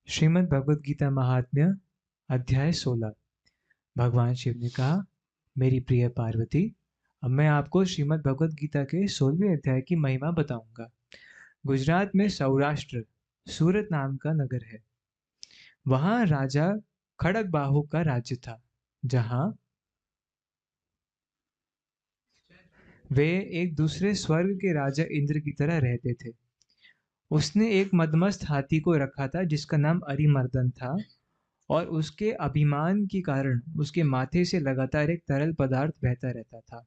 श्रीमद् भगवद गीता महात्म्य अध्याय 16। भगवान शिव ने कहा, मेरी प्रिय पार्वती, अब मैं आपको श्रीमद् भगवद गीता के 16वें अध्याय की महिमा बताऊंगा। गुजरात में सौराष्ट्र सूरत नाम का नगर है। वहां राजा खड़गबाहु का राज्य था, जहां वे एक दूसरे स्वर्ग के राजा इंद्र की तरह रहते थे। उसने एक मदमस्त हाथी को रखा था जिसका नाम अरिमर्दन था, और उसके अभिमान के कारण उसके माथे से लगातार एक तरल पदार्थ बहता रहता था।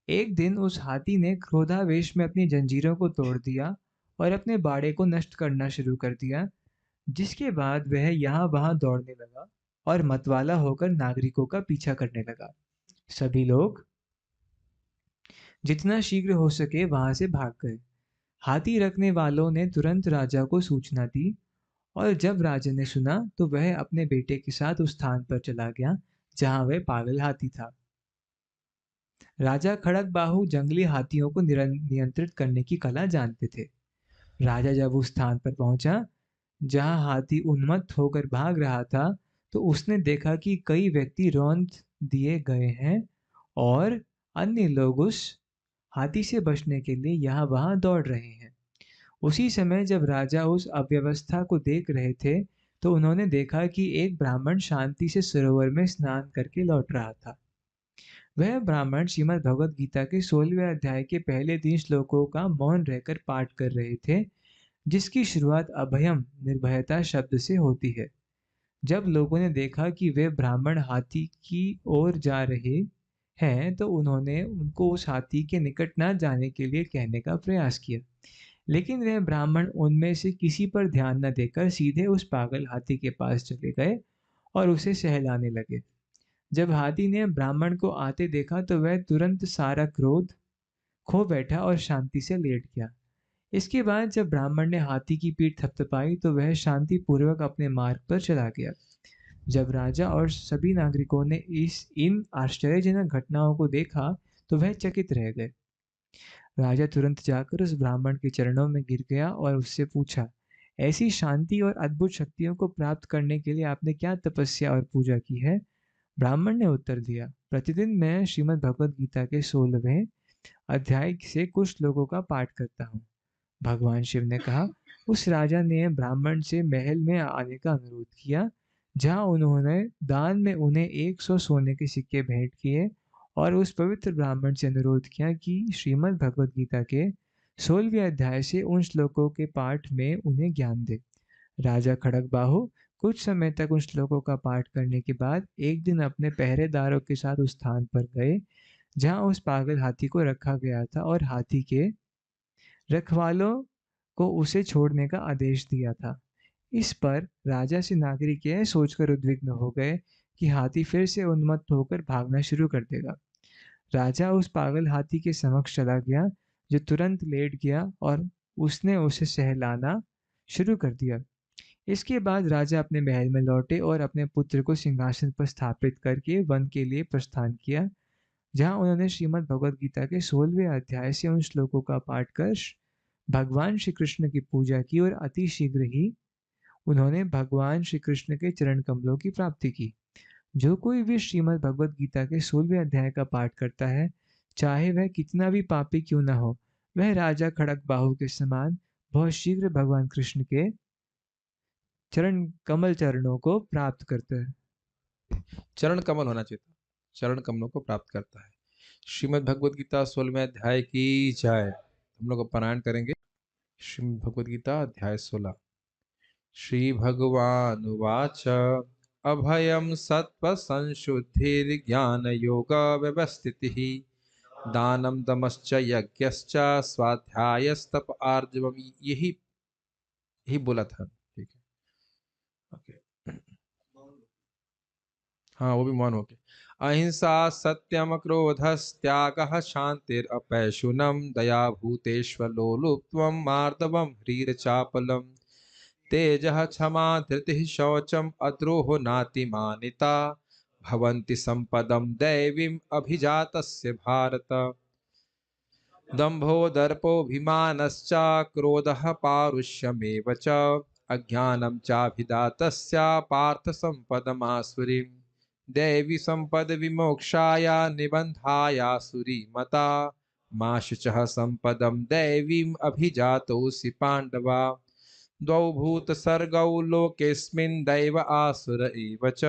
एक दिन उस हाथी ने क्रोधावेश में अपनी जंजीरों को तोड़ दिया और अपने बाड़े को नष्ट करना शुरू कर दिया, जिसके बाद वह यहाँ वहां दौड़ने लगा और मतवाला होकर नागरिकों का पीछा करने लगा। सभी लोग जितना शीघ्र हो सके वहां से भाग गए। हाथी रखने वालों ने तुरंत राजा को सूचना दी, और जब राजा ने सुना तो वह अपने बेटे के साथ उस स्थान पर चला गया जहां वह पागल हाथी था। राजा खड़गबाहु जंगली हाथियों को नियंत्रित करने की कला जानते थे। राजा जब उस स्थान पर पहुंचा जहां हाथी उन्मत्त होकर भाग रहा था, तो उसने देखा कि कई व्यक्ति रौंद दिए गए हैं और अन्य लोग उस हाथी से बचने के लिए यहाँ वहां दौड़ रहे हैं। उसी समय जब राजा उस अव्यवस्था को देख रहे थे, तो उन्होंने देखा कि एक ब्राह्मण शांति से सरोवर में स्नान करके लौट रहा था। वह ब्राह्मण श्रीमद् भगवद गीता के 16वें अध्याय के पहले 3 श्लोकों का मौन रहकर पाठ कर रहे थे, जिसकी शुरुआत अभयम निर्भयता शब्द से होती है। जब लोगों ने देखा कि वे ब्राह्मण हाथी की ओर जा रहे हैं, तो उन्होंने उनको उस हाथी के निकट न जाने के लिए कहने का प्रयास किया, लेकिन वह ब्राह्मण उनमें से किसी पर ध्यान न देकर सीधे उस पागल हाथी के पास चले गए और उसे सहलाने लगे। जब हाथी ने ब्राह्मण को आते देखा तो वह तुरंत सारा क्रोध खो बैठा और शांति से लेट गया। इसके बाद जब ब्राह्मण ने हाथी की पीठ थपथपाई तो वह शांति पूर्वक अपने मार्ग पर चला गया। जब राजा और सभी नागरिकों ने इन आश्चर्यजनक घटनाओं को देखा तो वह चकित रह गए। राजा तुरंत जाकर उस ब्राह्मण के चरणों में गिर गया और उससे पूछा, ऐसी शांति और अद्भुत शक्तियों को प्राप्त करने के लिए आपने क्या तपस्या और पूजा की है? ब्राह्मण ने उत्तर दिया, प्रतिदिन मैं श्रीमद् भगवद गीता के 16वें अध्याय से कुछ श्लोकों का पाठ करता हूँ। भगवान शिव ने कहा। उस राजा ने ब्राह्मण से महल में आने का अनुरोध किया, जहाँ उन्होंने दान में उन्हें 100 सोने के सिक्के भेंट किए, और उस पवित्र ब्राह्मण से अनुरोध किया कि श्रीमद् भगवद गीता के 16वें अध्याय से उन श्लोकों के पाठ में उन्हें ज्ञान दे। राजा खड़गबाहु कुछ समय तक उन श्लोकों का पाठ करने के बाद एक दिन अपने पहरेदारों के साथ उस स्थान पर गए जहां उस पागल हाथी को रखा गया था, और हाथी के रखवालों को उसे छोड़ने का आदेश दिया था। इस पर राजा से नागरिक यह सोचकर उद्विग्न हो गए कि हाथी फिर से उन्मत्त होकर भागना शुरू कर देगा। राजा उस पागल हाथी के समक्ष चला गया, जो तुरंत लेट गया, और उसने उसे सहलाना शुरू कर दिया। इसके बाद राजा अपने महल में लौटे और अपने पुत्र को सिंहासन पर स्थापित करके वन के लिए प्रस्थान किया, जहां उन्होंने श्रीमद् भगवद गीता के 16वें अध्याय से उन श्लोकों का पाठ कर भगवान श्री कृष्ण की पूजा की, और अति शीघ्र ही उन्होंने भगवान श्री कृष्ण के चरण कमलों की प्राप्ति की। जो कोई भी श्रीमद् भगवद गीता के 16वें अध्याय का पाठ करता है, चाहे वह कितना भी पापी क्यों न हो, वह राजा खड़गबाहु के समान बहुत शीघ्र भगवान कृष्ण के कमल चरणों को प्राप्त करता है। चरण कमल होना चाहिए था, चरण कमलों को प्राप्त करता है। श्रीमद् भगवद गीता 16वें अध्याय की जय। हम लोग पारायण करेंगे। श्रीमद् भगवद गीता अध्याय 16। श्री भगवान उवाच अभयम सत्व संशुद्धिर्ज्ञान योग व्यवस्थितिः दानम दमश्च यज्ञश्च स्वाध्यायस्तप आर्जवम। यही बोला था। ठीक है, ओके। हाँ, वो भी मौन हो गया। अहिंसा सत्यम क्रोधस्त्यागः शांतिरपैशुनम दया भूतेष्वलोलुप्त्वं मार्दवम ह्रीरचापलम तेजः क्षमा धृतिः शौचम अद्रोहो नातिमानिता भवन्ति संपदम दैवीम अभिजातस्य भारत। दम्भो दर्पोऽभिमानश्च क्रोधः पारुष्यमेव च अज्ञानं चाभिधातस्य पार्थ सम्पदमासुरीं दैवी सम्पद विमोक्षाय निबन्धायासुरी मता मा शुचः सम्पदं दैवीम् अभिजातोऽसि पाण्डवा द्वौ भूतसर्गौ लोकेऽस्मिन् दैव आसुर एव च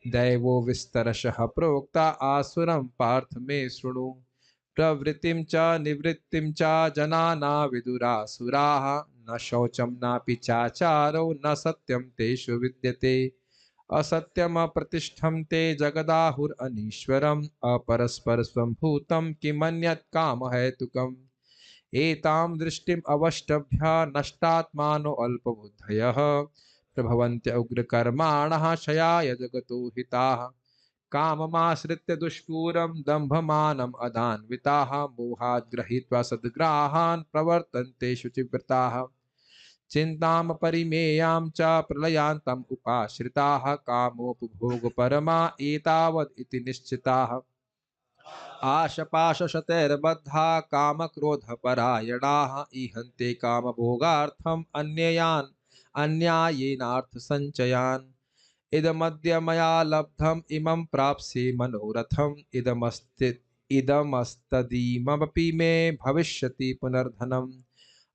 दैवो विस्तरशः प्रोक्ता आसुरं पार्थ मे शृणु प्रवृत्तिं च निवृत्तिं च जनाना विदुरासुराः न शौचं नापि चाचारो न सत्यं तेषु विद्यते असत्यमप्रतिष्ठं ते जगदाहुरनीश्वरम् अपरस्परस्वं किमन्यत् कामहेतुकम् एतां दृष्टिम् अवष्टभ्य नष्टात्मानो अल्पबुद्धयः प्रभवन्त्य उग्रकर्माणः क्षयाय जगतो हिताः काममाश्रित्य दुष्पूरं दम्भमानम् अदान्विताः मोहात् गृहीत्वा सद्ग्राहान् प्रवर्तन्ते शुचिव्रताः चिन्तां परिमेयां च प्रलयान्तम् उपाश्रिताः कामोपभोगपरमा एतावद् इति निश्चिताः आशपाशशतैर्बद्धा कामक्रोधपरायणाः ईहन्ते कामभोगार्थम् अन्ययान् अन्यायेनार्थसञ्चयान् इदमद्य मया लब्धम् इमं प्राप्स्ये मनोरथम् इदमस्तदीमपि मे भविष्यति पुनर्धनम्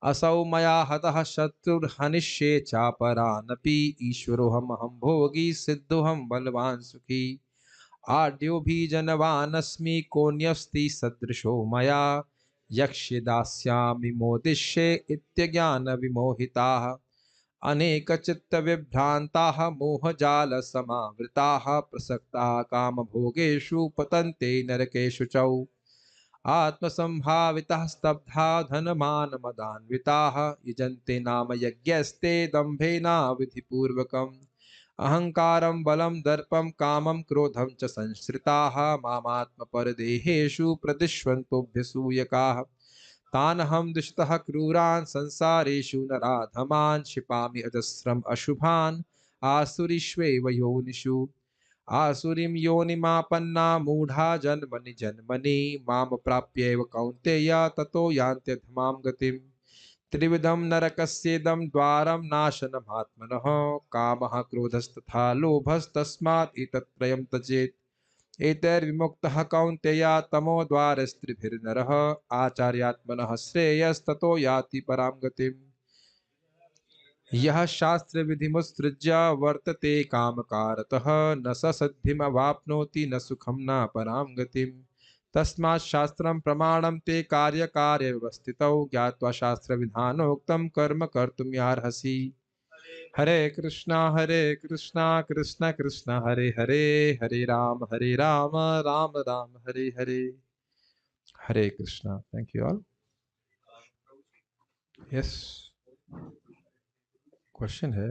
असौ मया हतः शत्रुर्हनिष्ये चापरानपि ईश्वरोऽहमहं भोगी सिद्धोऽहं बलवान् सुखी आढ्योऽभिजनवानस्मि कोऽन्यस्ति सदृशो मया यक्ष्ये दास्यामि मोदिष्ये इत्यज्ञानविमोहिताः अनेकचित्तविभ्रान्ताः मोहजालसमावृताः प्रसक्ताः कामभोगेषु पतन्ते नरकेषु च आत्मसम्भाविताः स्तब्धा धनमानमदान्विताः यजन्ते नाम यज्ञस्ते दम्भेनाविधिपूर्वकम् अहंकारं बलं दर्पं कामं क्रोधं च संश्रिताः मामात्मपरदेहेषु प्रदिश्वन्तोऽभ्यसूयकाः तानहं दुष्टः क्रूरान् संसारेषु नराधमान् क्षिपामि अजस्रम् अशुभान् आसुरीष्वेव योनिषु आसुरीं योनिमापन्ना मूढा जन्मनि जन्मनि मां प्राप्यैव कौन्तेय ततो यान्त्यधमां गतिम् त्रिविधं नरकस्येदं द्वारं नाशनमात्मनः कामः क्रोधस्तथा लोभस्तस्मात् एतत्त्रयं त्यजेत् एतैर्विमुक्तः कौन्तेय तमोद्वारस्त्रिभिर्नरः आचार्यात्मनः श्रेयस्ततो याति परां गतिम् यः शास्त्रविधिमुत्सृज्य वर्तते कामकारतः न स सिद्धिमवाप्नोति न सुखं न परां गतिम् तस्मात् शास्त्रं प्रमाणं ते कार्यकार्यव्यवस्थितौ ज्ञात्वा शास्त्रविधानोक्तं कर्म कर्तुमर्हसि Hare Krishna Krishna Krishna Hare Hare Hare Ram Ram Ram Hare Hare Hare Krishna thank you all yes question है